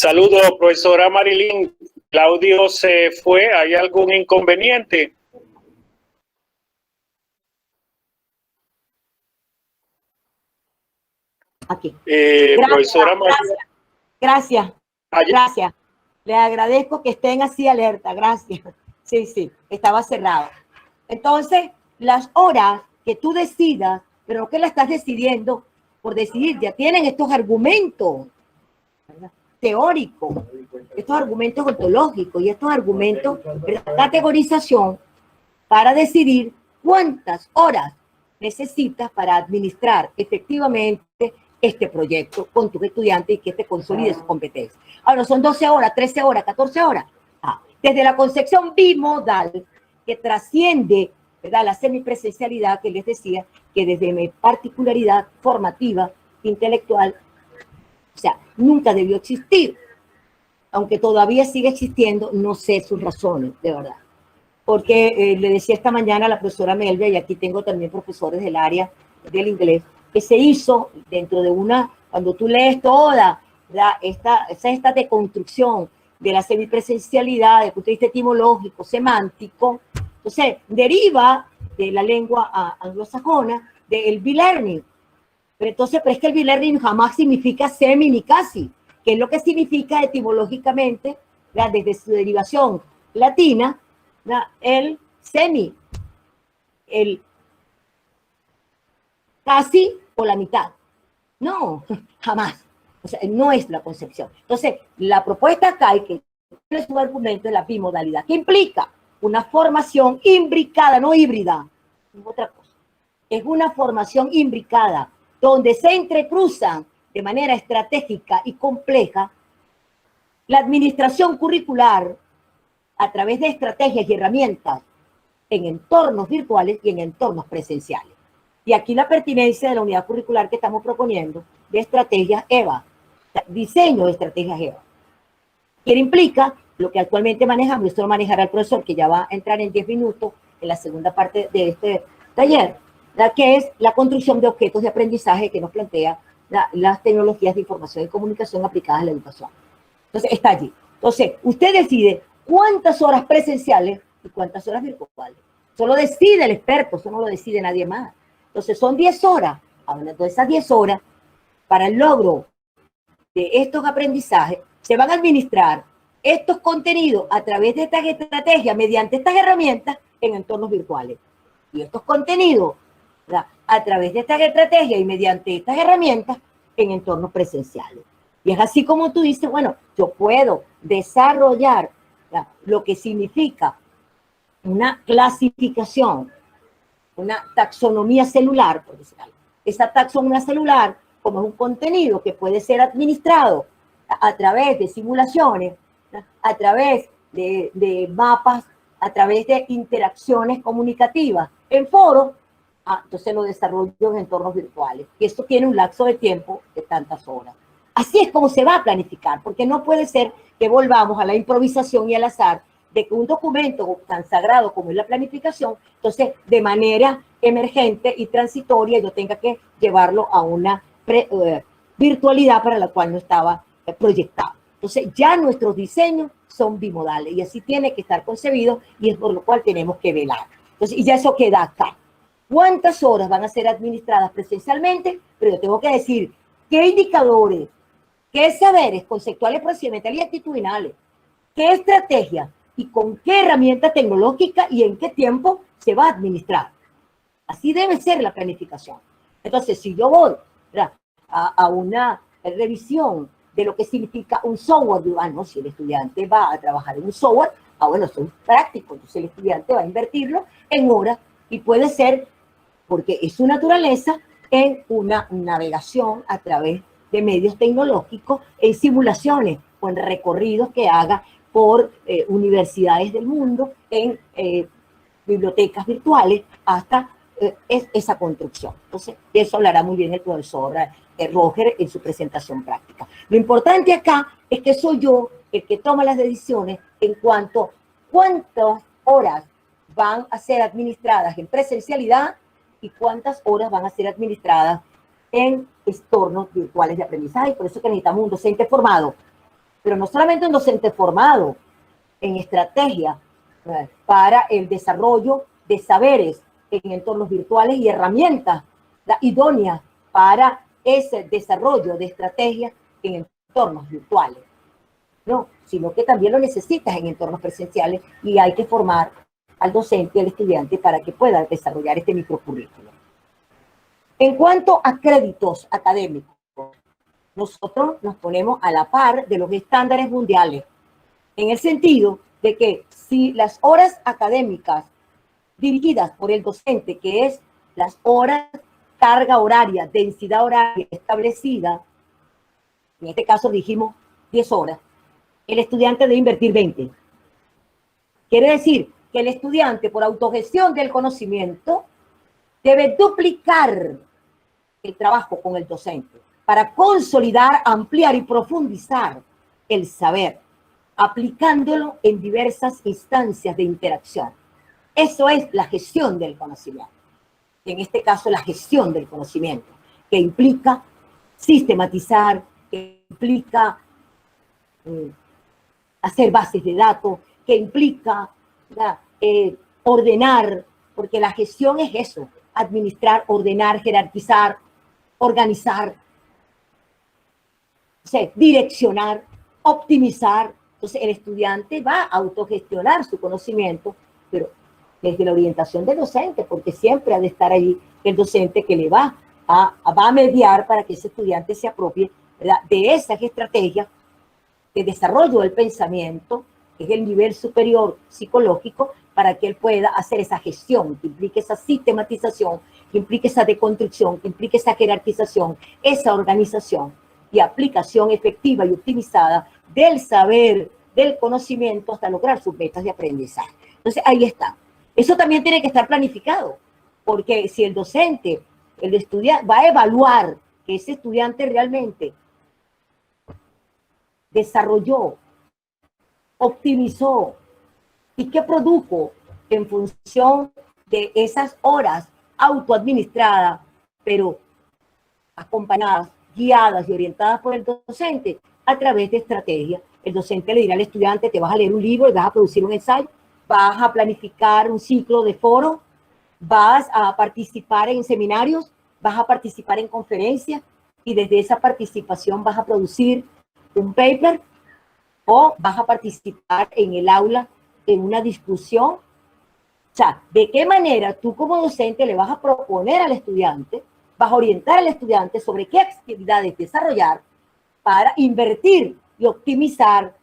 Saludos, profesora Marilyn. Claudio se fue. ¿Hay algún inconveniente? Aquí. Gracias, profesora Marilyn. Gracias. Les agradezco que estén así alerta. Gracias. Sí, estaba cerrado. Entonces, las horas que tú decidas, pero no que la estás decidiendo por decidir, ya tienen estos argumentos, ¿verdad?, teóricos, estos argumentos ontológicos y estos argumentos de categorización para decidir cuántas horas necesitas para administrar efectivamente este proyecto con tus estudiantes y que te consolide su competencia. Ahora, son 12 horas, 13 horas, 14 horas. Desde la concepción bimodal que trasciende, ¿verdad?, la semipresencialidad que les decía, que desde mi particularidad formativa, intelectual, o sea, nunca debió existir. Aunque todavía sigue existiendo, no sé sus razones, de verdad. Porque le decía esta mañana a la profesora Melvia, y aquí tengo también profesores del área del inglés, que se hizo dentro de una, cuando tú lees toda esta deconstrucción de la semipresencialidad, desde el punto de vista etimológico, semántico, entonces deriva de la lengua anglosajona del B-learning. Pero es que el B-learning jamás significa semi ni casi, que es lo que significa etimológicamente, ¿verdad?, desde su derivación latina, ¿verdad?, el semi, el casi o la mitad. No, jamás. O sea, no es la concepción. Entonces, la propuesta acá es que es un argumento de la bimodalidad, que implica una formación imbricada, no híbrida, es otra cosa. Es una formación imbricada, donde se entrecruzan de manera estratégica y compleja la administración curricular a través de estrategias y herramientas en entornos virtuales y en entornos presenciales. Y aquí la pertinencia de la unidad curricular que estamos proponiendo de estrategias EVA, diseño de estrategias EVA, que implica lo que actualmente manejamos, esto lo manejará el profesor, que ya va a entrar en 10 minutos en la segunda parte de este taller, que es la construcción de objetos de aprendizaje que nos plantea las tecnologías de información y comunicación aplicadas a la educación. Entonces, está allí. Entonces, usted decide cuántas horas presenciales y cuántas horas virtuales. Eso lo decide el experto, eso no lo decide nadie más. Entonces, son 10 horas. Hablando de esas 10 horas, para el logro de estos aprendizajes, se van a administrar estos contenidos a través de estas estrategias, mediante estas herramientas, en entornos virtuales. Y estos contenidos, ¿verdad?, a través de estas estrategias y mediante estas herramientas, en entornos presenciales. Y es así como tú dices, bueno, yo puedo desarrollar, ¿verdad?, lo que significa una clasificación, una taxonomía celular, por decir algo. Esa taxonomía celular, como es un contenido que puede ser administrado a través de simulaciones, ¿verdad?, a través de mapas, a través de interacciones comunicativas en foros, entonces lo desarrollo en entornos virtuales. Y esto tiene un lapso de tiempo de tantas horas. Así es como se va a planificar, porque no puede ser que volvamos a la improvisación y al azar de que un documento tan sagrado como es la planificación, entonces de manera emergente y transitoria yo tenga que llevarlo a una virtualidad para la cual no estaba proyectado. Entonces ya nuestros diseños son bimodales y así tiene que estar concebido y es por lo cual tenemos que velar. Entonces, y ya eso queda acá. ¿Cuántas horas van a ser administradas presencialmente? Pero yo tengo que decir qué indicadores, qué saberes conceptuales, procedimentales y actitudinales, qué estrategia y con qué herramienta tecnológica y en qué tiempo se va a administrar. Así debe ser la planificación. Entonces, si yo voy a una revisión de lo que significa un software, no, si el estudiante va a trabajar en un software, bueno, eso es práctico, entonces el estudiante va a invertirlo en horas y puede ser, porque es su naturaleza, en una navegación a través de medios tecnológicos, en simulaciones o en recorridos que haga por universidades del mundo, en bibliotecas virtuales, hasta esa construcción. Entonces, de eso hablará muy bien el profesor Roger en su presentación práctica. Lo importante acá es que soy yo el que toma las decisiones en cuanto a cuántas horas van a ser administradas en presencialidad y cuántas horas van a ser administradas en entornos virtuales de aprendizaje. Y por eso que necesitamos un docente formado pero no solamente un docente formado en estrategia para el desarrollo de saberes en entornos virtuales y herramientas idóneas para ese desarrollo de estrategias en entornos virtuales, no, sino que también lo necesitas en entornos presenciales y hay que formar al docente y al estudiante para que pueda desarrollar este microcurrículo. En cuanto a créditos académicos, nosotros nos ponemos a la par de los estándares mundiales, en el sentido de que si las horas académicas dirigidas por el docente, que es las horas, carga horaria, densidad horaria establecida, en este caso dijimos 10 horas, el estudiante debe invertir 20. Quiere decir que el estudiante, por autogestión del conocimiento, debe duplicar el trabajo con el docente para consolidar, ampliar y profundizar el saber, aplicándolo en diversas instancias de interacción. Eso es la gestión del conocimiento. En este caso, la gestión del conocimiento, que implica sistematizar, que implica hacer bases de datos, que implica ordenar, porque la gestión es eso, administrar, ordenar, jerarquizar, organizar, o sea, direccionar, optimizar. Entonces, el estudiante va a autogestionar su conocimiento, pero desde la orientación del docente, porque siempre ha de estar ahí el docente que le va a mediar para que ese estudiante se apropie, ¿verdad?, de esas estrategias de desarrollo del pensamiento, que es el nivel superior psicológico, para que él pueda hacer esa gestión, que implique esa sistematización, que implique esa deconstrucción, que implique esa jerarquización, esa organización y aplicación efectiva y optimizada del saber, del conocimiento, hasta lograr sus metas de aprendizaje. Entonces, ahí está. Eso también tiene que estar planificado, porque si el docente, el estudiante, va a evaluar que ese estudiante realmente desarrolló, optimizó y qué produjo en función de esas horas autoadministradas, pero acompañadas, guiadas y orientadas por el docente a través de estrategias. El docente le dirá al estudiante: te vas a leer un libro y vas a producir un ensayo, vas a planificar un ciclo de foro, vas a participar en seminarios, vas a participar en conferencias y desde esa participación vas a producir un paper o vas a participar en el aula en una discusión. O sea, ¿de qué manera tú como docente le vas a proponer al estudiante, vas a orientar al estudiante sobre qué actividades desarrollar para invertir y optimizar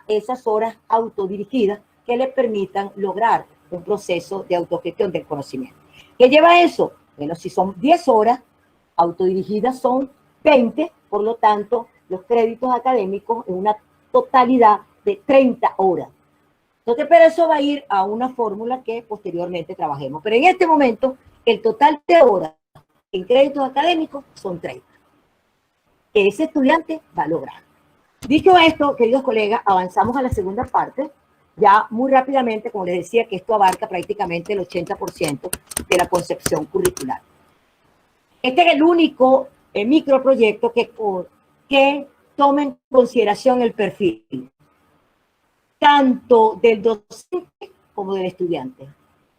esas horas autodirigidas que le permitan lograr un proceso de autogestión del conocimiento? ¿Qué lleva eso? Bueno, si son 10 horas autodirigidas, son 20, por lo tanto, los créditos académicos en una totalidad de 30 horas. Entonces, pero eso va a ir a una fórmula que posteriormente trabajemos. Pero en este momento, el total de horas en créditos académicos son 30. Que ese estudiante va a lograr. Dicho esto, queridos colegas, avanzamos a la segunda parte. Ya muy rápidamente, como les decía, que esto abarca prácticamente el 80% de la concepción curricular. Este es el único microproyecto que toma en consideración el perfil tanto del docente como del estudiante.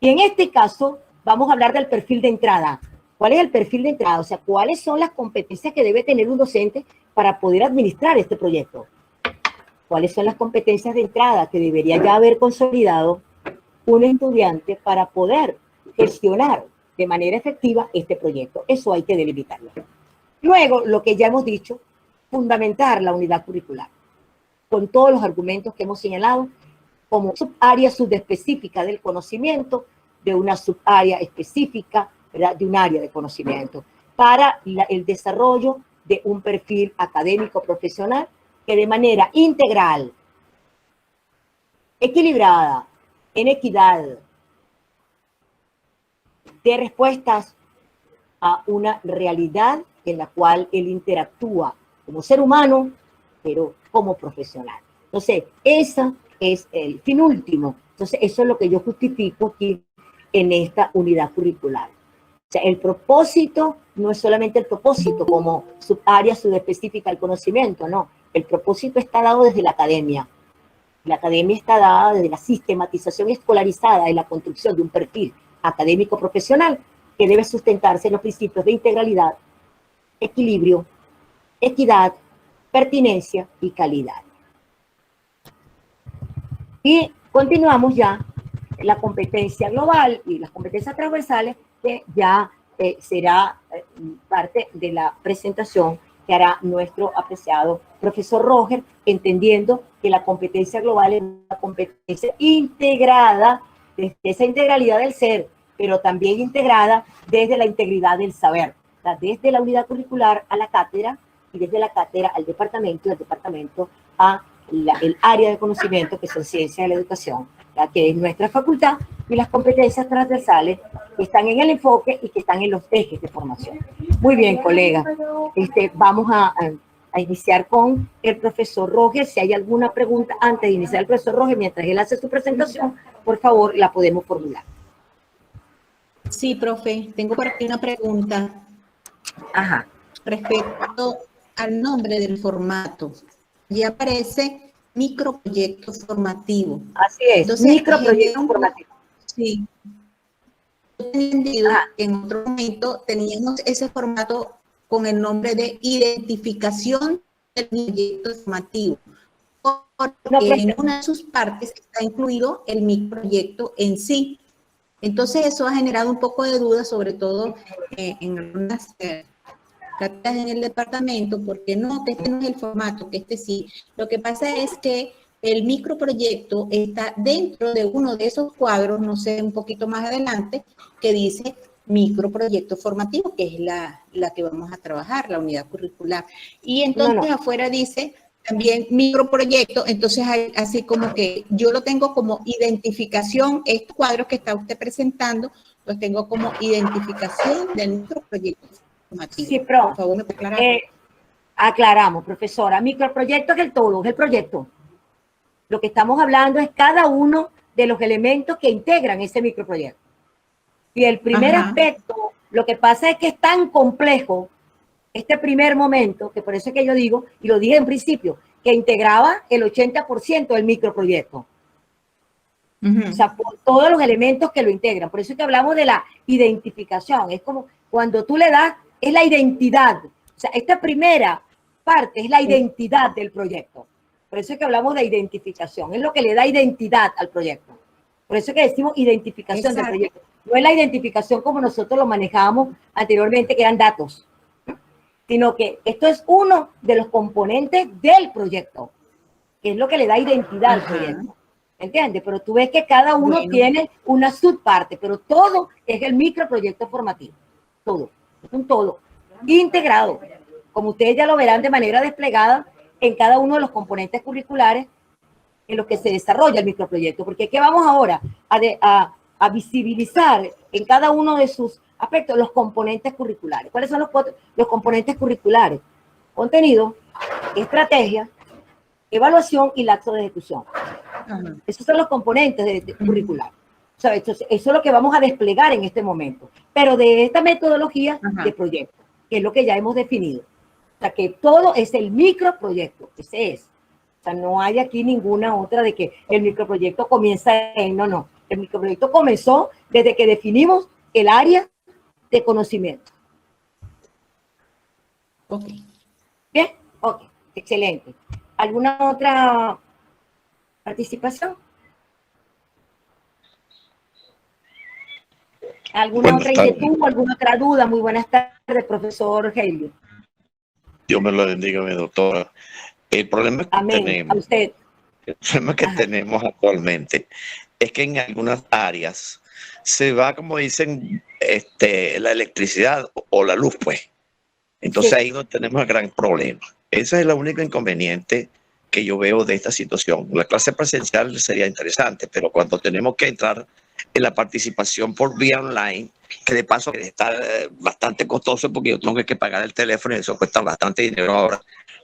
Y en este caso vamos a hablar del perfil de entrada. ¿Cuál es el perfil de entrada? O sea, ¿cuáles son las competencias que debe tener un docente para poder administrar este proyecto? ¿Cuáles son las competencias de entrada que debería ya haber consolidado un estudiante para poder gestionar de manera efectiva este proyecto? Eso hay que delimitarlo. Luego, lo que ya hemos dicho, fundamentar la unidad curricular con todos los argumentos que hemos señalado, como subárea subespecífica del conocimiento, de una subárea específica, ¿verdad?, de un área de conocimiento, para el desarrollo de un perfil académico profesional que de manera integral, equilibrada, en equidad, dé respuestas a una realidad en la cual él interactúa como ser humano, pero como profesional. Entonces, ese es el fin último. Entonces, eso es lo que yo justifico aquí en esta unidad curricular. O sea, el propósito no es solamente el propósito como subárea subespecífica del conocimiento, no. El propósito está dado desde la academia. La academia está dada desde la sistematización escolarizada y la construcción de un perfil académico profesional que debe sustentarse en los principios de integralidad, equilibrio, equidad, pertinencia y calidad. Y continuamos ya la competencia global y las competencias transversales, que ya será parte de la presentación que hará nuestro apreciado profesor Roger, entendiendo que la competencia global es una competencia integrada desde esa integralidad del ser, pero también integrada desde la integridad del saber, o sea, desde la unidad curricular a la cátedra y desde la cátedra al departamento y del departamento a el área de conocimiento, que son ciencias de la educación, la que es nuestra facultad, y las competencias transversales que están en el enfoque y que están en los ejes de formación. Muy bien, colega. Vamos a iniciar con el profesor Roger. Si hay alguna pregunta antes de iniciar el profesor Roger, mientras él hace su presentación, por favor, la podemos formular. Sí, profe, tengo por aquí una pregunta. Ajá. Respecto al nombre del formato. Y aparece microproyecto formativo. Así es, entonces, microproyecto formativo. Sí. Yo tenía entendido que en otro momento teníamos ese formato con el nombre de identificación del proyecto formativo. Porque en una de sus partes está incluido el microproyecto en sí. Entonces eso ha generado un poco de duda, sobre todo en algunas cátedras en el departamento, porque no, este no es el formato, que este sí. Lo que pasa es que el microproyecto está dentro de uno de esos cuadros, no sé, un poquito más adelante, que dice microproyecto formativo, que es la que vamos a trabajar, la unidad curricular. Y entonces afuera dice también microproyecto, entonces hay así como que yo lo tengo como identificación, estos cuadros que está usted presentando, los tengo como identificación del microproyecto formativo. Sí, pero, por favor, ¿me puede aclarar? Aclaramos, profesora, microproyecto es el todo, es el proyecto. Lo que estamos hablando es cada uno de los elementos que integran ese microproyecto. Y el primer aspecto, lo que pasa es que es tan complejo este primer momento, que por eso es que yo digo, y lo dije en principio, que integraba el 80% del microproyecto. O sea, por todos los elementos que lo integran. Por eso es que hablamos de la identificación. Es como cuando tú le das, es la identidad. O sea, esta primera parte es la identidad del proyecto. Por eso es que hablamos de identificación. Es lo que le da identidad al proyecto. Por eso es que decimos identificación del proyecto. No es la identificación como nosotros lo manejábamos anteriormente, que eran datos, sino que esto es uno de los componentes del proyecto, que es lo que le da identidad al proyecto. ¿Entiendes? Pero tú ves que cada uno tiene una subparte, pero todo es el microproyecto formativo. Todo. Es un todo. Integrado. Como ustedes ya lo verán de manera desplegada en cada uno de los componentes curriculares en los que se desarrolla el microproyecto. Porque ¿qué vamos ahora? A visibilizar en cada uno de sus aspectos los componentes curriculares. ¿Cuáles son los componentes curriculares? Contenido, estrategia, evaluación y lapso de ejecución. Esos son los componentes de curricular. O sea, eso es lo que vamos a desplegar en este momento. Pero de esta metodología de proyecto, que es lo que ya hemos definido. O sea, que todo es el microproyecto. Ese es. O sea, no hay aquí ninguna otra de que el microproyecto comienza en... No. El microproyecto comenzó desde que definimos el área de conocimiento. Ok. ¿Bien? Ok. Excelente. ¿Alguna otra participación? ¿Alguna otra inquietud o alguna otra duda? Muy buenas tardes, profesor Helio. Dios me lo bendiga, mi doctora. El problema que tenemos actualmente es que en algunas áreas se va, como dicen, la electricidad o la luz, pues. Entonces ahí no tenemos el gran problema. Ese es el único inconveniente que yo veo de esta situación. La clase presencial sería interesante, pero cuando tenemos que entrar en la participación por vía online, que de paso está bastante costoso porque yo tengo que pagar el teléfono y eso cuesta bastante dinero ahora.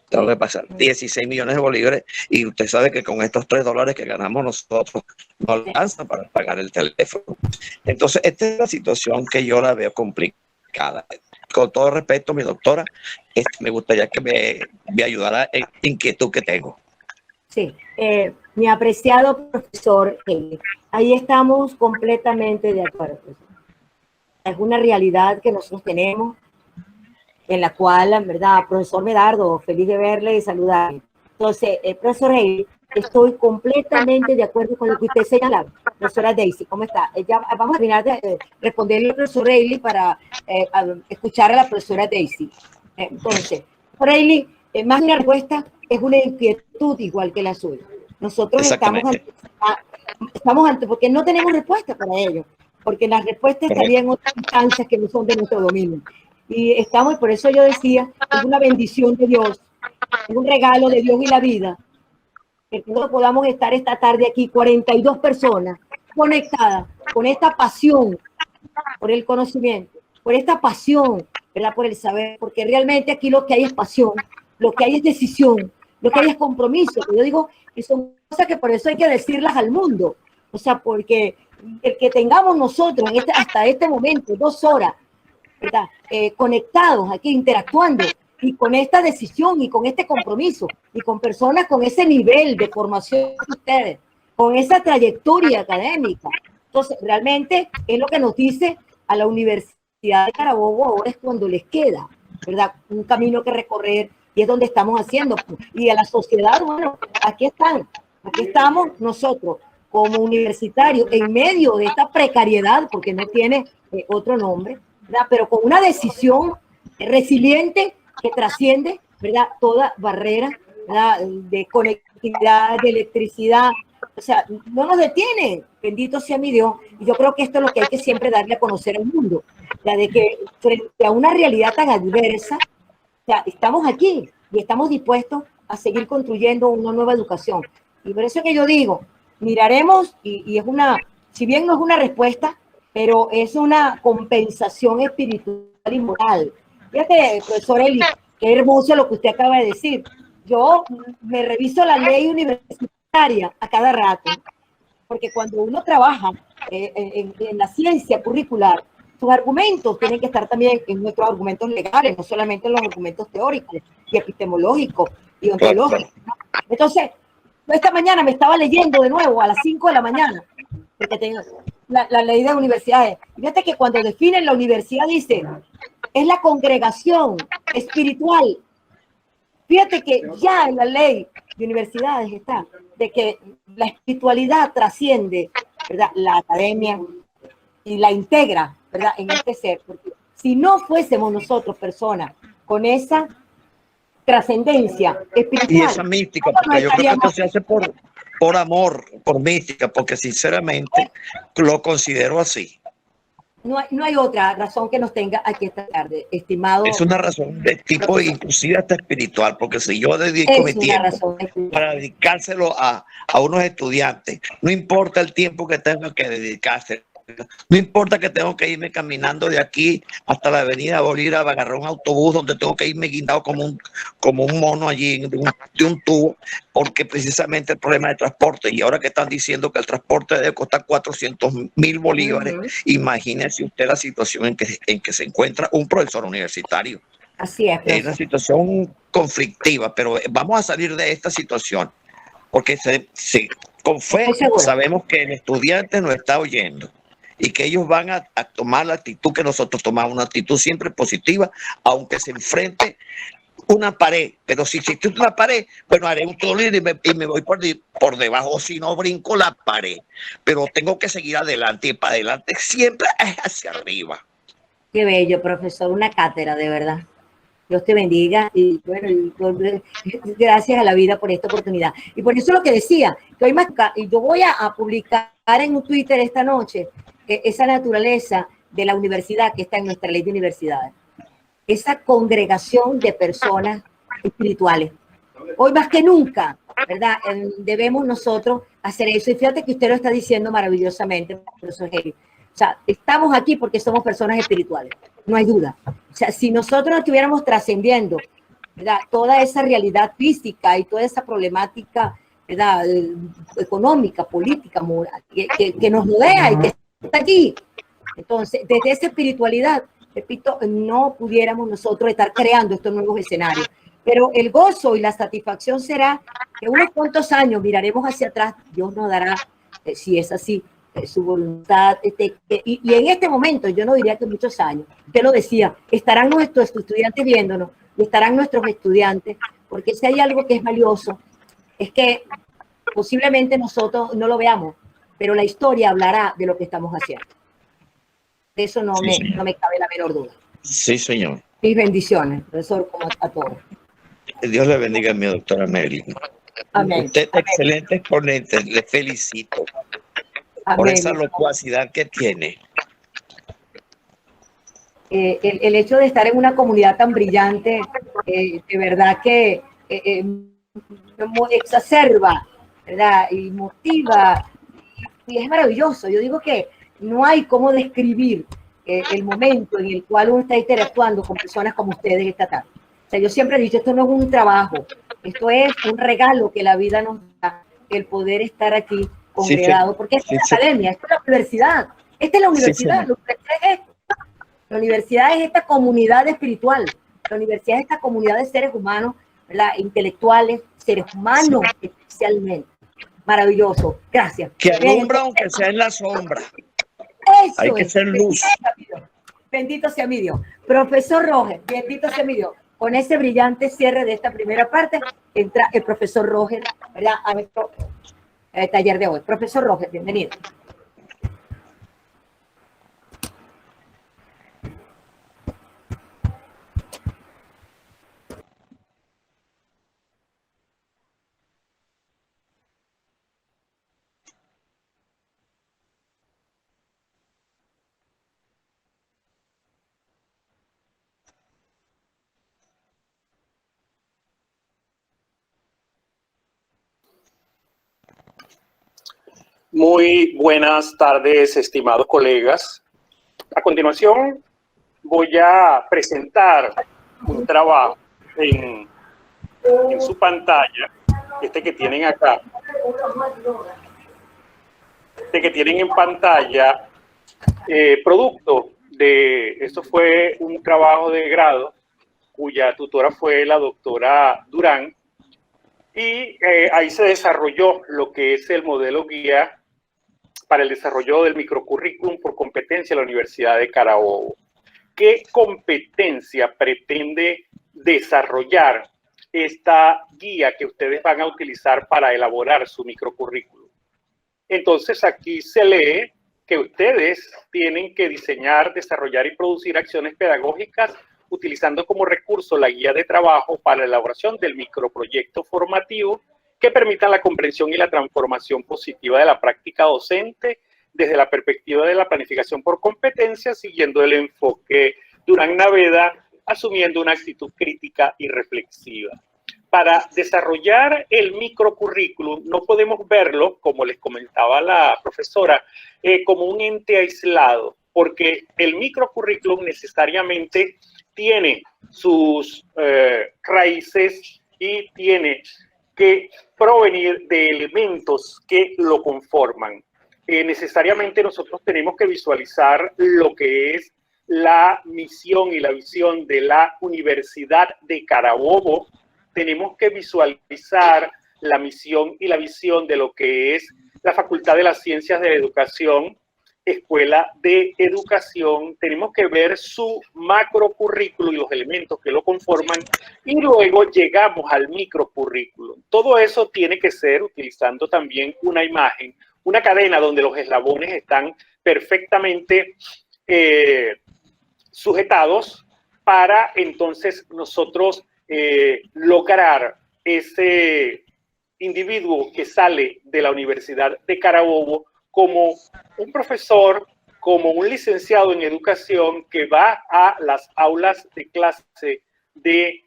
Tengo que pasar 16 millones de bolívares y usted sabe que con estos $3 que ganamos nosotros no alcanza para pagar el teléfono. Entonces, esta es la situación que yo la veo complicada. con todo respeto, mi doctora, me gustaría que me ayudara en la inquietud que tengo. Sí, mi apreciado profesor, ahí estamos completamente de acuerdo. Es una realidad que nosotros tenemos, en la cual, en verdad, profesor Medardo, feliz de verle y saludarle. Entonces, profesor Haley, estoy completamente de acuerdo con lo que usted señalaba. Profesora Daisy, ¿cómo está? Vamos a terminar de responderle al profesor Haley para escuchar a la profesora Daisy. Entonces, profesor Haley, más que una respuesta, es una inquietud igual que la suya. Nosotros estamos ante, porque no tenemos respuesta para ello, porque las respuestas estarían en otras instancias que no son de nuestro dominio. Y estamos, por eso yo decía, es una bendición de Dios, es un regalo de Dios y la vida, que todos podamos estar esta tarde aquí, 42 personas conectadas con esta pasión por el conocimiento, por esta pasión, ¿verdad? Por el saber, porque realmente aquí lo que hay es pasión, lo que hay es decisión, lo que hay es compromiso. Yo digo que son cosas que por eso hay que decirlas al mundo, o sea, porque el que tengamos nosotros hasta este momento 2 horas, ¿verdad? Conectados aquí, interactuando, y con esta decisión y con este compromiso, y con personas con ese nivel de formación de ustedes, con esa trayectoria académica. Entonces, realmente es lo que nos dice a la Universidad de Carabobo ahora, es cuando les queda, ¿verdad? Un camino que recorrer, y es donde estamos haciendo. Y a la sociedad, bueno, aquí estamos nosotros como universitarios en medio de esta precariedad, porque no tiene otro nombre, ¿verdad? Pero con una decisión resiliente que trasciende, ¿verdad?, toda barrera, ¿verdad?, de conectividad, de electricidad. O sea, no nos detiene, bendito sea mi Dios. Y yo creo que esto es lo que hay que siempre darle a conocer al mundo, la de que frente a una realidad tan adversa, o sea, estamos aquí y estamos dispuestos a seguir construyendo una nueva educación. Y por eso que yo digo, miraremos, y es una, si bien no es una respuesta, pero es una compensación espiritual y moral. Fíjate, profesor Eli, qué hermoso lo que usted acaba de decir. Yo me reviso la ley universitaria a cada rato, porque cuando uno trabaja en la ciencia curricular, sus argumentos tienen que estar también en nuestros argumentos legales, no solamente en los argumentos teóricos y epistemológicos y ontológicos. Entonces, esta mañana me estaba leyendo de nuevo a las 5 de la mañana, porque tengo la ley de universidades. Fíjate que cuando definen la universidad dice, es la congregación espiritual. Fíjate que ya en la ley de universidades está, de que la espiritualidad trasciende, ¿verdad?, la academia y la integra, ¿verdad?, en este ser. Porque si no fuésemos nosotros personas con esa trascendencia espiritual. Y esa mística, porque yo creo que esto se hace por amor, por mística, porque sinceramente lo considero así. No hay otra razón que nos tenga aquí esta tarde, estimado. Es una razón de tipo inclusive hasta espiritual, porque si yo dedico mi tiempo para dedicárselo a unos estudiantes, no importa el tiempo que tenga que dedicarse, no importa que tengo que irme caminando de aquí hasta la avenida Bolívar, agarrar un autobús donde tengo que irme guindado como un mono allí de un tubo, porque precisamente el problema de transporte, y ahora que están diciendo que el transporte debe costar 400.000 bolívares, imagínese usted la situación en que se encuentra un profesor universitario. Así es. Es una situación conflictiva, pero vamos a salir de esta situación, porque con fe sabemos que el estudiante nos está oyendo y que ellos van a tomar la actitud que nosotros tomamos, una actitud siempre positiva, aunque se enfrente una pared. Pero si existe una pared, bueno, haré un tolín y me voy por debajo, si no brinco la pared. Pero tengo que seguir adelante, y para adelante siempre es hacia arriba. Qué bello, profesor, una cátedra, de verdad. Dios te bendiga y bueno, gracias a la vida por esta oportunidad. Y por eso lo que decía, que hoy más, y yo voy a publicar en un Twitter esta noche esa naturaleza de la universidad que está en nuestra ley de universidades. Esa congregación de personas espirituales. Hoy más que nunca, ¿verdad? Debemos nosotros hacer eso. Y fíjate que usted lo está diciendo maravillosamente, profesor Heli. O sea, estamos aquí porque somos personas espirituales, no hay duda. O sea, si nosotros no estuviéramos trascendiendo, ¿verdad?, toda esa realidad física y toda esa problemática, ¿verdad?, económica, política, moral, que nos rodea y que está aquí. Entonces, desde esa espiritualidad, repito, no pudiéramos nosotros estar creando estos nuevos escenarios. Pero el gozo y la satisfacción será que unos cuantos años miraremos hacia atrás, Dios nos dará, si es así, su voluntad. Y en este momento, yo no diría que muchos años, usted lo decía, estarán nuestros estudiantes viéndonos, y estarán nuestros estudiantes, porque si hay algo que es valioso, es que posiblemente nosotros no lo veamos, pero la historia hablará de lo que estamos haciendo. De eso no me cabe la menor duda. Sí, señor. Mis bendiciones, profesor, como a todos. Dios le bendiga a mi doctora Marilyn. Amén. Usted es excelente exponente, le felicito por esa locuacidad que tiene. El hecho de estar en una comunidad tan brillante, de verdad que exacerba, ¿verdad? Y motiva, y es maravilloso. Yo digo que no hay cómo describir el momento en el cual uno está interactuando con personas como ustedes esta tarde. O sea, yo siempre he dicho, esto no es un trabajo, esto es un regalo que la vida nos da, el poder estar aquí congregado, porque esta es la academia, esta es la universidad, esta es la universidad, la universidad es esto. La universidad es esta comunidad espiritual, la universidad es esta comunidad de seres humanos, ¿verdad? Intelectuales, seres humanos especialmente. Maravilloso, gracias. Que alumbra aunque sea en la sombra. Eso hay que ser luz. Bendito sea mi Dios. Profesor Roger, bendito sea mi Dios. Con ese brillante cierre de esta primera parte, entra el profesor Roger, ¿verdad? A nuestro taller de hoy. Profesor Roger, bienvenido. Muy buenas tardes, estimados colegas. A continuación voy a presentar un trabajo en su pantalla, este que tienen acá. Este que tienen en pantalla, producto de, esto fue un trabajo de grado cuya tutora fue la doctora Durán, y ahí se desarrolló lo que es el modelo guía para el desarrollo del microcurrículum por competencia de la Universidad de Carabobo. ¿Qué competencia pretende desarrollar esta guía que ustedes van a utilizar para elaborar su microcurrículum? Entonces aquí se lee que ustedes tienen que diseñar, desarrollar y producir acciones pedagógicas utilizando como recurso la guía de trabajo para la elaboración del microproyecto formativo que permitan la comprensión y la transformación positiva de la práctica docente desde la perspectiva de la planificación por competencias, siguiendo el enfoque Durán Naveda, asumiendo una actitud crítica y reflexiva. Para desarrollar el microcurrículum no podemos verlo, como les comentaba la profesora, como un ente aislado, porque el microcurrículum necesariamente tiene sus raíces y tiene que provenir de elementos que lo conforman. Necesariamente nosotros tenemos que visualizar lo que es la misión y la visión de la Universidad de Carabobo. Tenemos que visualizar la misión y la visión de lo que es la Facultad de las Ciencias de la Educación, Escuela de Educación. Tenemos que ver su macrocurrículo y los elementos que lo conforman, y luego llegamos al microcurrículo. Todo eso tiene que ser utilizando también una imagen, una cadena donde los eslabones están perfectamente sujetados para entonces nosotros lograr ese individuo que sale de la Universidad de Carabobo como un profesor, como un licenciado en educación que va a las aulas de clase de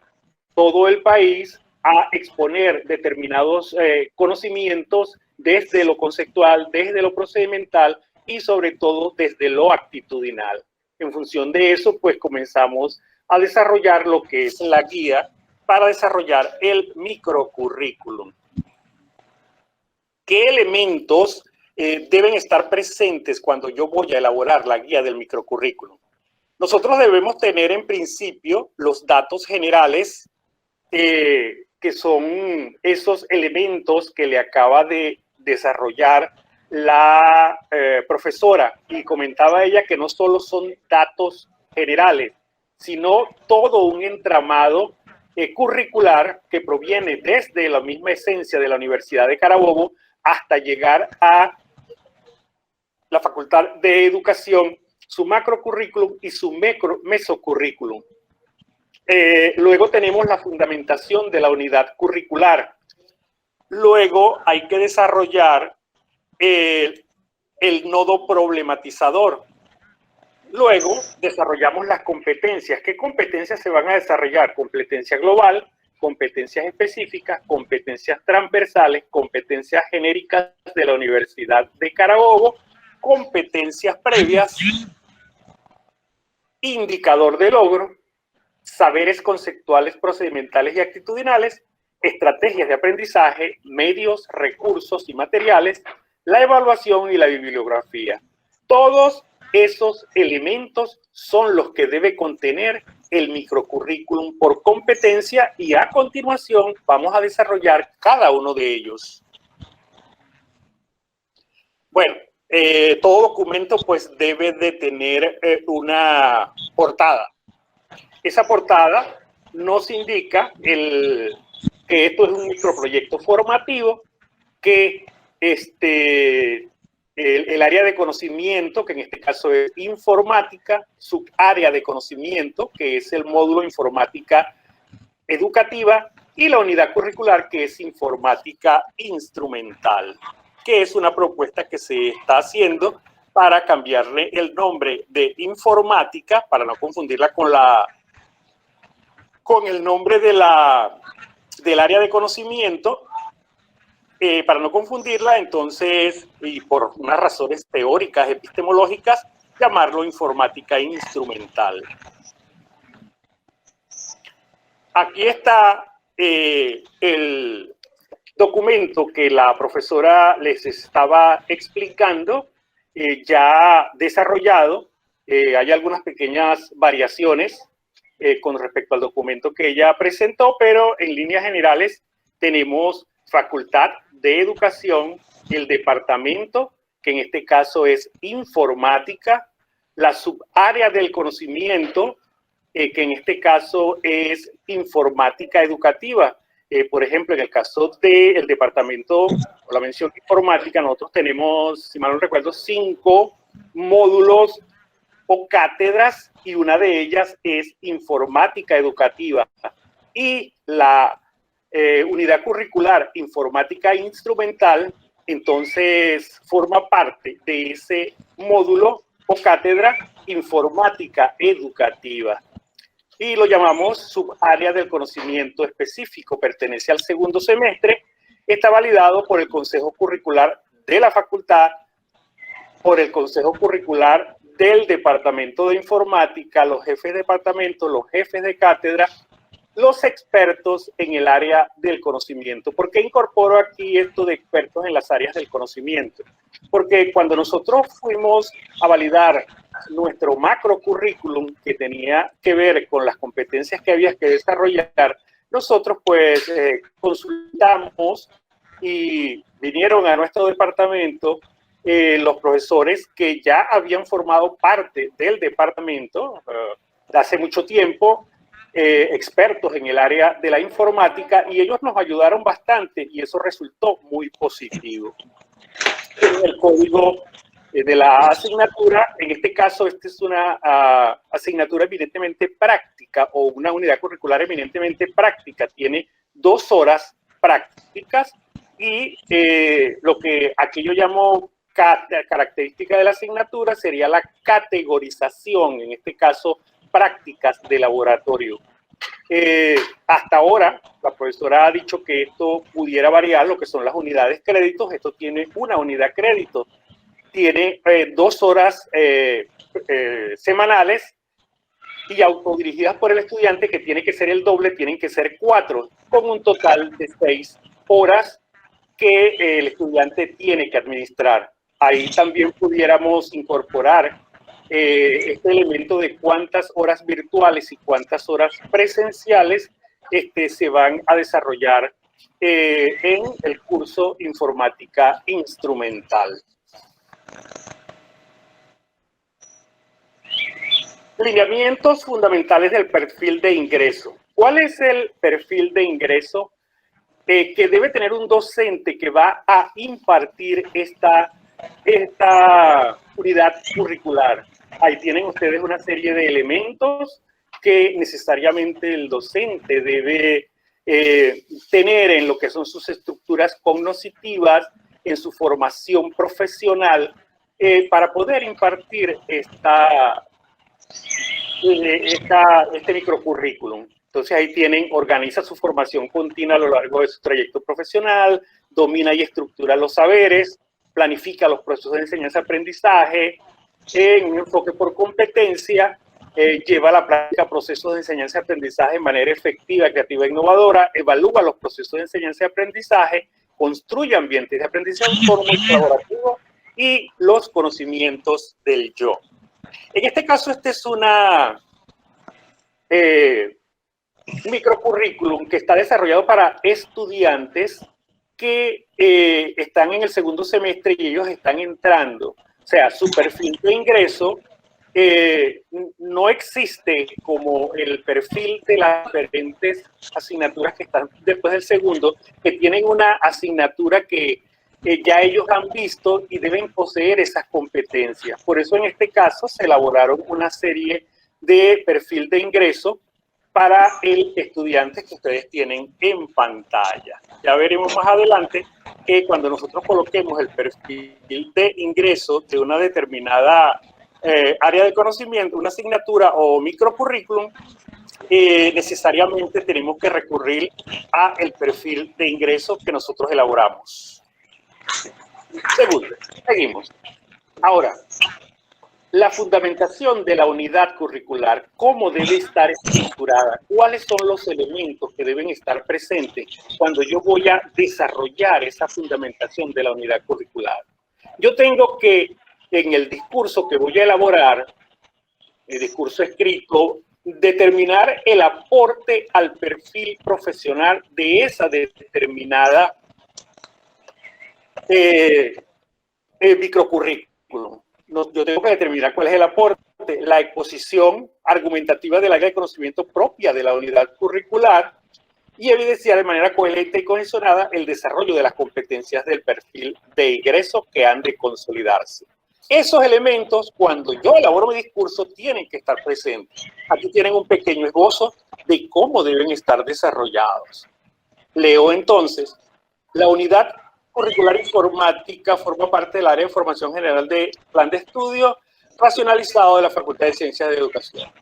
todo el país a exponer determinados conocimientos desde lo conceptual, desde lo procedimental y sobre todo desde lo actitudinal. En función de eso, pues comenzamos a desarrollar lo que es la guía para desarrollar el microcurrículum. ¿Qué elementos deben estar presentes cuando yo voy a elaborar la guía del microcurrículum? nosotros debemos tener en principio los datos generales, que son esos elementos que le acaba de desarrollar la profesora, y comentaba ella que no solo son datos generales, sino todo un entramado curricular que proviene desde la misma esencia de la Universidad de Carabobo hasta llegar a la Facultad de Educación, su macrocurrículum y su mesocurrículum. Luego tenemos la fundamentación de la unidad curricular. Luego hay que desarrollar el nodo problematizador. Luego desarrollamos las competencias. ¿Qué competencias se van a desarrollar? Competencia global, competencias específicas, competencias transversales, competencias genéricas de la Universidad de Carabobo, competencias previas, indicador de logro, saberes conceptuales, procedimentales y actitudinales, estrategias de aprendizaje, medios, recursos y materiales, la evaluación y la bibliografía. Todos esos elementos son los que debe contener el microcurrículum por competencia, y a continuación vamos a desarrollar cada uno de ellos. Bueno, todo documento pues debe de tener una portada. Esa portada nos indica que esto es un microproyecto formativo, que el área de conocimiento, que en este caso es informática, subárea de conocimiento, que es el módulo informática educativa, y la unidad curricular, que es informática instrumental, que es una propuesta que se está haciendo para cambiarle el nombre de informática, para no confundirla con el nombre del área de conocimiento, para no confundirla, entonces, y por unas razones teóricas, epistemológicas, llamarlo informática instrumental. Aquí está el documento que la profesora les estaba explicando, ya desarrollado. Hay algunas pequeñas variaciones con respecto al documento que ella presentó, pero en líneas generales tenemos Facultad de Educación, el departamento, que en este caso es informática, la subárea del conocimiento, que en este caso es informática educativa. Por ejemplo, en el caso del departamento, o la mención informática, nosotros tenemos, si mal no recuerdo, 5 módulos o cátedras, y una de ellas es informática educativa. Y la unidad curricular informática instrumental, entonces forma parte de ese módulo o cátedra informática educativa, y lo llamamos subárea del conocimiento específico. Pertenece al segundo semestre, está validado por el Consejo Curricular de la facultad, por el Consejo Curricular del Departamento de Informática, los jefes de departamento, los jefes de cátedra, los expertos en el área del conocimiento. ¿Por qué incorporo aquí esto de expertos en las áreas del conocimiento? Porque cuando nosotros fuimos a validar nuestro macrocurrículum, que tenía que ver con las competencias que había que desarrollar, nosotros pues consultamos, y vinieron a nuestro departamento los profesores que ya habían formado parte del departamento de hace mucho tiempo, expertos en el área de la informática, y ellos nos ayudaron bastante, y eso resultó muy positivo. El código de la asignatura, en este caso, esta es una asignatura eminentemente práctica, o una unidad curricular eminentemente práctica. Tiene 2 horas prácticas, y lo que aquí yo llamo característica de la asignatura sería la categorización, en este caso prácticas de laboratorio. Hasta ahora la profesora ha dicho que esto pudiera variar, lo que son las unidades créditos. Esto tiene una unidad crédito, tiene 2 horas semanales, y autodirigidas por el estudiante, que tiene que ser el doble, tienen que ser 4, con un total de 6 horas que el estudiante tiene que administrar. Ahí también pudiéramos incorporar este elemento de cuántas horas virtuales y cuántas horas presenciales se van a desarrollar en el curso Informática Instrumental. Lineamientos fundamentales del perfil de ingreso. ¿Cuál es el perfil de ingreso que debe tener un docente que va a impartir esta unidad curricular? Ahí tienen ustedes una serie de elementos que necesariamente el docente debe tener en lo que son sus estructuras cognitivas, en su formación profesional, para poder impartir este microcurrículum. Entonces ahí tienen, organiza su formación continua a lo largo de su trayecto profesional, domina y estructura los saberes, planifica los procesos de enseñanza-aprendizaje, en un enfoque por competencia, lleva a la práctica procesos de enseñanza-aprendizaje de manera efectiva, creativa e innovadora, evalúa los procesos de enseñanza-aprendizaje, construye ambientes de aprendizaje autónomo y colaborativo y los conocimientos del yo. En este caso, este es un microcurrículum que está desarrollado para estudiantes que están en el segundo semestre y ellos están entrando. O sea, su perfil de ingreso no existe como el perfil de las diferentes asignaturas que están después del segundo, que tienen una asignatura que ya ellos han visto y deben poseer esas competencias. Por eso en este caso se elaboraron una serie de perfil de ingreso para el estudiante que ustedes tienen en pantalla. Ya veremos más adelante que cuando nosotros coloquemos el perfil de ingreso de una determinada área de conocimiento, una asignatura o microcurrículum, necesariamente tenemos que recurrir a el perfil de ingreso que nosotros elaboramos. Segundo, seguimos. Ahora, la fundamentación de la unidad curricular, ¿cómo debe estar estructurada? ¿Cuáles son los elementos que deben estar presentes cuando yo voy a desarrollar esa fundamentación de la unidad curricular? Yo tengo que, en el discurso que voy a elaborar, el discurso escrito, determinar el aporte al perfil profesional de esa determinada microcurrículum. Yo tengo que determinar cuál es el aporte, la exposición argumentativa del área de conocimiento propia de la unidad curricular y evidenciar de manera coherente y cohesionada el desarrollo de las competencias del perfil de ingreso que han de consolidarse. Esos elementos, cuando yo elaboro mi discurso, tienen que estar presentes. Aquí tienen un pequeño esbozo de cómo deben estar desarrollados. Leo entonces, la unidad curricular informática forma parte del área de formación general de plan de estudio racionalizado de la Facultad de Ciencias de Educación.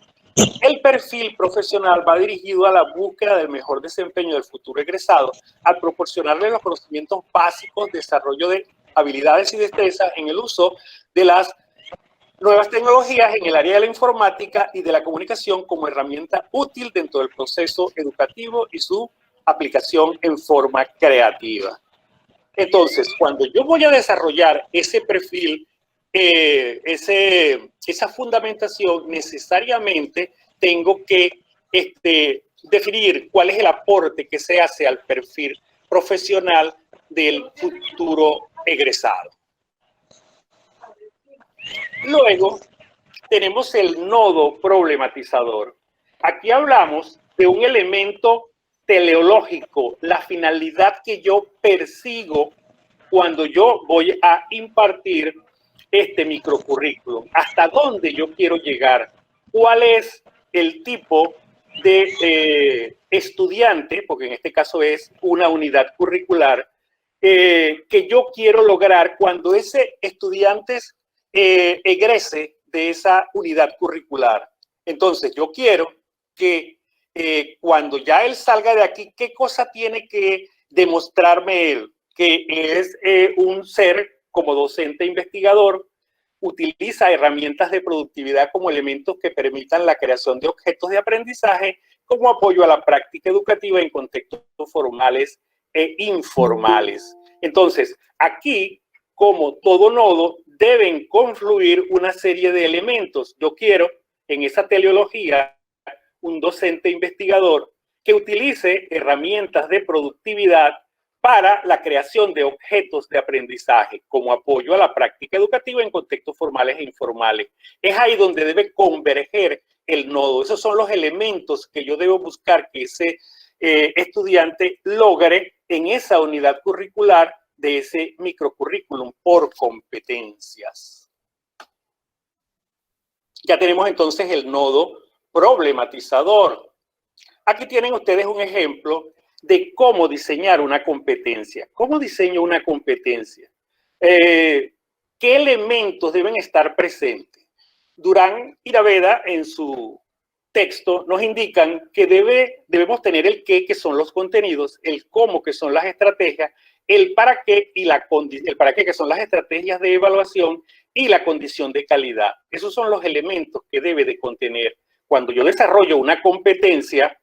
El perfil profesional va dirigido a la búsqueda del mejor desempeño del futuro egresado al proporcionarle los conocimientos básicos, desarrollo de habilidades y destrezas en el uso de las nuevas tecnologías en el área de la informática y de la comunicación como herramienta útil dentro del proceso educativo y su aplicación en forma creativa. Entonces, cuando yo voy a desarrollar ese perfil, esa fundamentación, necesariamente tengo que definir cuál es el aporte que se hace al perfil profesional del futuro egresado. Luego, tenemos el nodo problematizador. Aquí hablamos de un elemento teleológico, la finalidad que yo persigo cuando yo voy a impartir este microcurrículum. ¿Hasta dónde yo quiero llegar? ¿Cuál es el tipo de estudiante, porque en este caso es una unidad curricular, que yo quiero lograr cuando ese estudiante egrese de esa unidad curricular? Entonces, yo quiero que cuando ya él salga de aquí, ¿qué cosa tiene que demostrarme él? Que es un ser como docente investigador, utiliza herramientas de productividad como elementos que permitan la creación de objetos de aprendizaje como apoyo a la práctica educativa en contextos formales e informales. Entonces, aquí, como todo nodo, deben confluir una serie de elementos. Yo quiero en esa teleología un docente investigador que utilice herramientas de productividad para la creación de objetos de aprendizaje como apoyo a la práctica educativa en contextos formales e informales. Es ahí donde debe converger el nodo. Esos son los elementos que yo debo buscar que ese estudiante logre en esa unidad curricular de ese microcurrículum por competencias. Ya tenemos entonces el nodo problematizador. Aquí tienen ustedes un ejemplo de cómo diseñar una competencia. ¿Cómo diseño una competencia? ¿Qué elementos deben estar presentes? Durán y Naveda en su texto nos indican que debemos tener el qué, que son los contenidos, el cómo, que son las estrategias, el para qué, que son las estrategias de evaluación, y la condición de calidad. Esos son los elementos que debe de contener. Cuando yo desarrollo una competencia,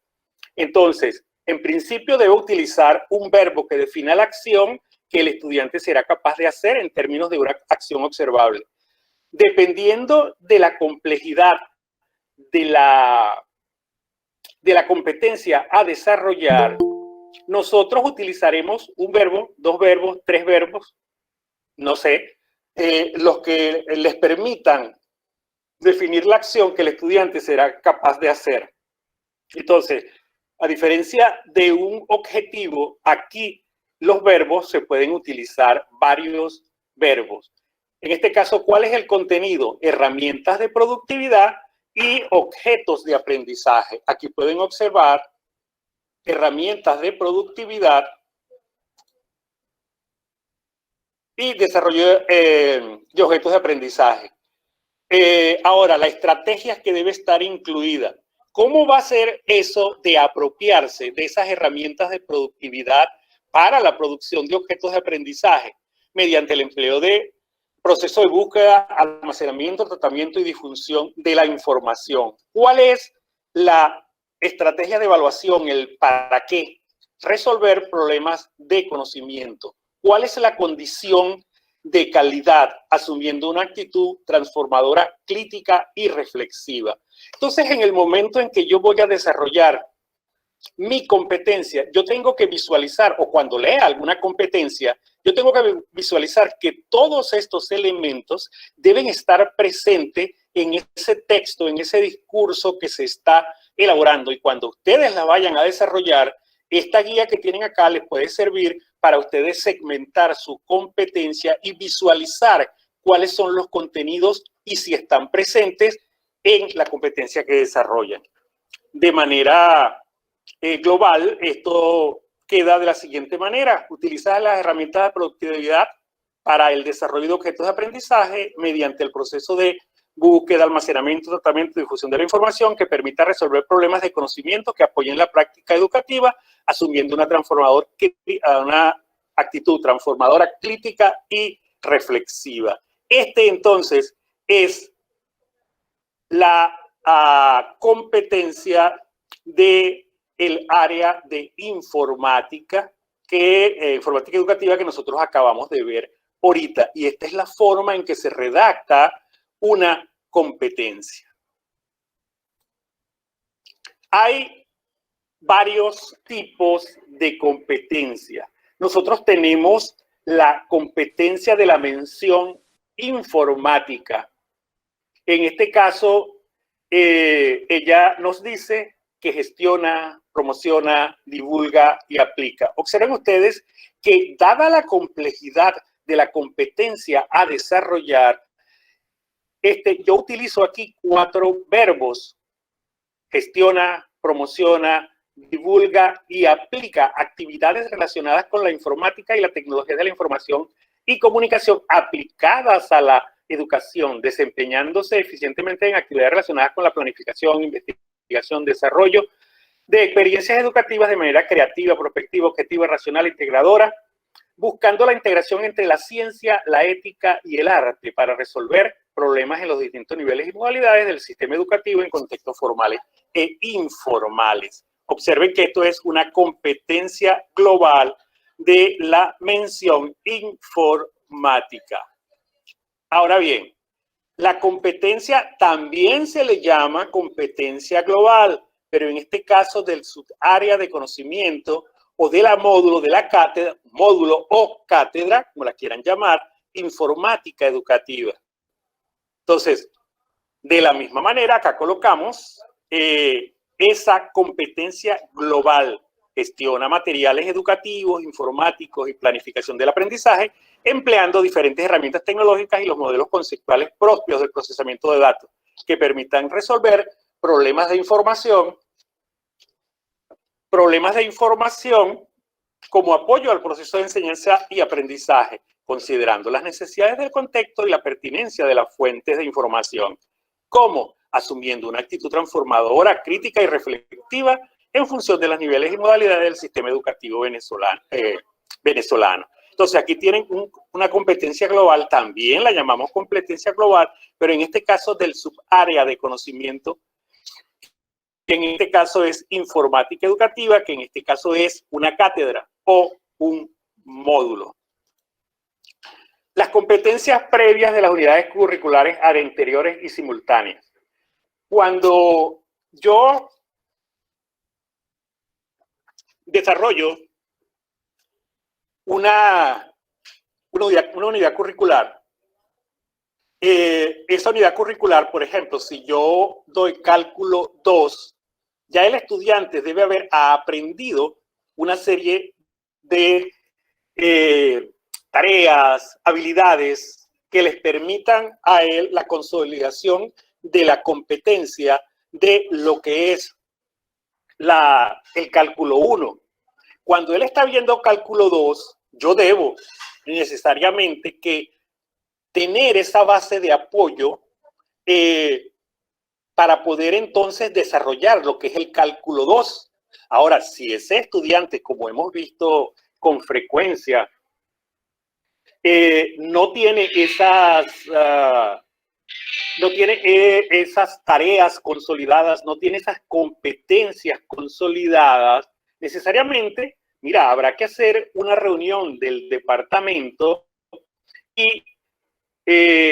entonces, en principio debo utilizar un verbo que defina la acción que el estudiante será capaz de hacer en términos de una acción observable. Dependiendo de la complejidad de la competencia a desarrollar, nosotros utilizaremos un verbo, 2 verbos, 3 verbos, no sé, los que les permitan definir la acción que el estudiante será capaz de hacer. Entonces, a diferencia de un objetivo, aquí los verbos se pueden utilizar varios verbos. En este caso, ¿cuál es el contenido? Herramientas de productividad y objetos de aprendizaje. Aquí pueden observar herramientas de productividad y desarrollo de objetos de aprendizaje. Ahora, la estrategia que debe estar incluida. ¿Cómo va a ser eso de apropiarse de esas herramientas de productividad para la producción de objetos de aprendizaje? Mediante el empleo de procesos de búsqueda, almacenamiento, tratamiento y difusión de la información. ¿Cuál es la estrategia de evaluación? El para qué. Resolver problemas de conocimiento. ¿Cuál es la condición de calidad? Asumiendo una actitud transformadora, crítica y reflexiva. Entonces, en el momento en que yo voy a desarrollar mi competencia, yo tengo que visualizar, o cuando lea alguna competencia, yo tengo que visualizar que todos estos elementos deben estar presentes en ese texto, en ese discurso que se está elaborando. Y cuando ustedes la vayan a desarrollar, esta guía que tienen acá les puede servir para ustedes segmentar su competencia y visualizar cuáles son los contenidos y si están presentes en la competencia que desarrollan. De manera global, esto queda de la siguiente manera: utilizar las herramientas de productividad para el desarrollo de objetos de aprendizaje mediante el proceso de búsqueda, almacenamiento, tratamiento y difusión de la información que permita resolver problemas de conocimiento que apoyen la práctica educativa, asumiendo una actitud transformadora, crítica y reflexiva. Entonces, es la competencia del área de informática, informática educativa, que nosotros acabamos de ver ahorita. Y esta es la forma en que se redacta una competencia. Hay varios tipos de competencia. Nosotros tenemos la competencia de la mención informática. En este caso, ella nos dice que gestiona, promociona, divulga y aplica. Observen ustedes que, dada la complejidad de la competencia a desarrollar, yo utilizo aquí 4 verbos: gestiona, promociona, divulga y aplica actividades relacionadas con la informática y la tecnología de la información y comunicación aplicadas a la educación, desempeñándose eficientemente en actividades relacionadas con la planificación, investigación, desarrollo de experiencias educativas de manera creativa, prospectiva, objetiva, racional, integradora, buscando la integración entre la ciencia, la ética y el arte para resolver problemas en los distintos niveles y modalidades del sistema educativo en contextos formales e informales. Observen que esto es una competencia global de la mención informática. Ahora bien, la competencia también se le llama competencia global, pero en este caso del subárea de conocimiento o de la módulo, de la cátedra, módulo o cátedra, como la quieran llamar, informática educativa. Entonces, de la misma manera, acá colocamos esa competencia global. Gestiona materiales educativos, informáticos y planificación del aprendizaje, empleando diferentes herramientas tecnológicas y los modelos conceptuales propios del procesamiento de datos que permitan resolver problemas de información como apoyo al proceso de enseñanza y aprendizaje, considerando las necesidades del contexto y la pertinencia de las fuentes de información. ¿Cómo? Asumiendo una actitud transformadora, crítica y reflexiva en función de los niveles y modalidades del sistema educativo venezolano. Entonces, aquí tienen una competencia global, también la llamamos competencia global, pero en este caso del subárea de conocimiento, que en este caso es informática educativa, que en este caso es una cátedra o un módulo. Las competencias previas de las unidades curriculares anteriores y simultáneas. Cuando yo desarrollo una unidad curricular, esa unidad curricular, por ejemplo, si yo doy cálculo 2, ya el estudiante debe haber aprendido una serie de tareas, habilidades que les permitan a él la consolidación de la competencia de lo que es el cálculo 1. Cuando él está viendo cálculo 2, yo debo necesariamente que tener esa base de apoyo para poder entonces desarrollar lo que es el cálculo 2. Ahora, si ese estudiante, como hemos visto con frecuencia, no tiene esas tareas consolidadas, no tiene esas competencias consolidadas, necesariamente, mira, habrá que hacer una reunión del departamento y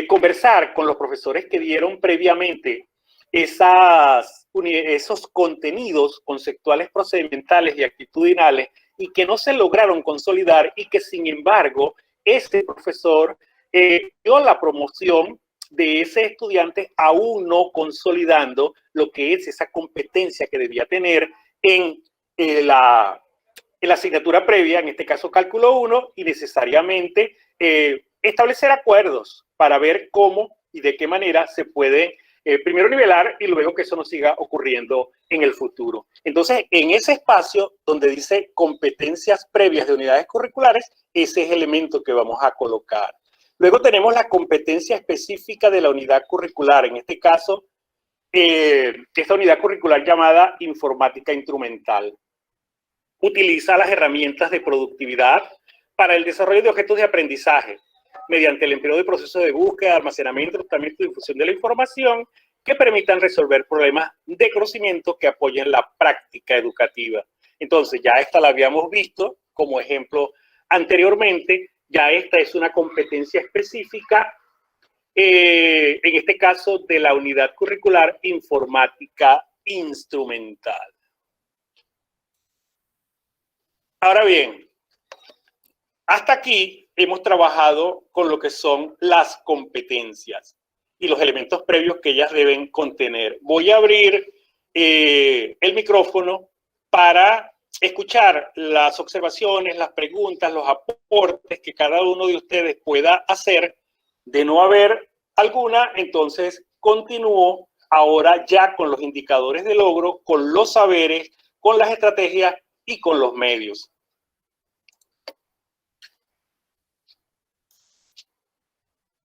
conversar con los profesores que dieron previamente esos contenidos conceptuales, procedimentales y actitudinales y que no se lograron consolidar y que, sin embargo, ese profesor dio la promoción de ese estudiante aún no consolidando lo que es esa competencia que debía tener en la asignatura previa, en este caso cálculo 1, y necesariamente establecer acuerdos para ver cómo y de qué manera se puede primero nivelar y luego que eso no siga ocurriendo en el futuro. Entonces, en ese espacio donde dice competencias previas de unidades curriculares, ese es el elemento que vamos a colocar. Luego tenemos la competencia específica de la unidad curricular, en este caso, esta unidad curricular llamada informática instrumental. Utiliza las herramientas de productividad para el desarrollo de objetos de aprendizaje, mediante el empleo de procesos de búsqueda, almacenamiento, tratamiento y difusión de la información que permitan resolver problemas de conocimiento que apoyen la práctica educativa. Entonces, ya esta la habíamos visto como ejemplo anteriormente, ya esta es una competencia específica, en este caso de la unidad curricular informática instrumental. Ahora bien, hasta aquí hemos trabajado con lo que son las competencias y los elementos previos que ellas deben contener. Voy a abrir el micrófono para escuchar las observaciones, las preguntas, los aportes que cada uno de ustedes pueda hacer. De no haber alguna, entonces continúo ahora ya con los indicadores de logro, con los saberes, con las estrategias y con los medios.